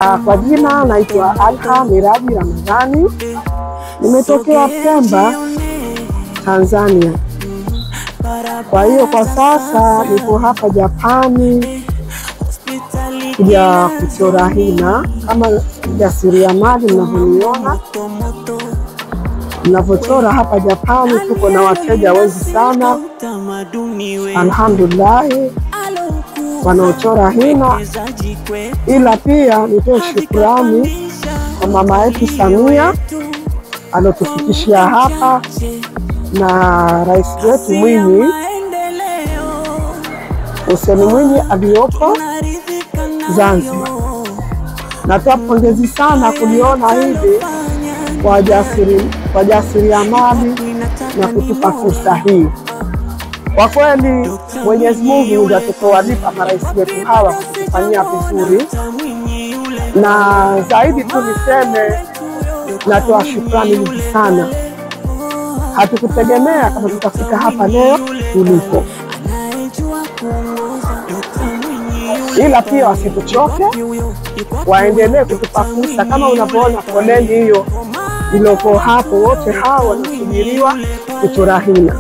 Kwa jina naitwa Alha Miraji Ramadhani. Nimetokea Pemba, Tanzania. Kwa hiyo kwa sasa niko hapa Japani kuja kuchora hina kama jasiriamali. Mnavyoniona ninavyochora hapa Japani, tuko na wateja wengi sana alhamdulillah wanaochora hina. Ila pia nitoe shukrani kwa mama yetu Samia alotufikishia hapa na rais wetu Mwinyi Hussein Mwinyi aliyoko Zanzibar. Natoa pongezi sana kuliona hivi kwa jasiriamali na kutupa fursa hii. Kwa kweli Mwenyezi Mungu ndiye atakayewalipa marais wetu hawa kufanyia vizuri, na zaidi tu niseme natoa shukrani nyingi sana. Hatukutegemea kama tutafika hapa leo tulipo, ila pia wasituchoke, waendelee kutupa fursa. Kama unavyoona foleni hiyo iliyoko hapo, wote hao wanasubiriwa kuchora hina.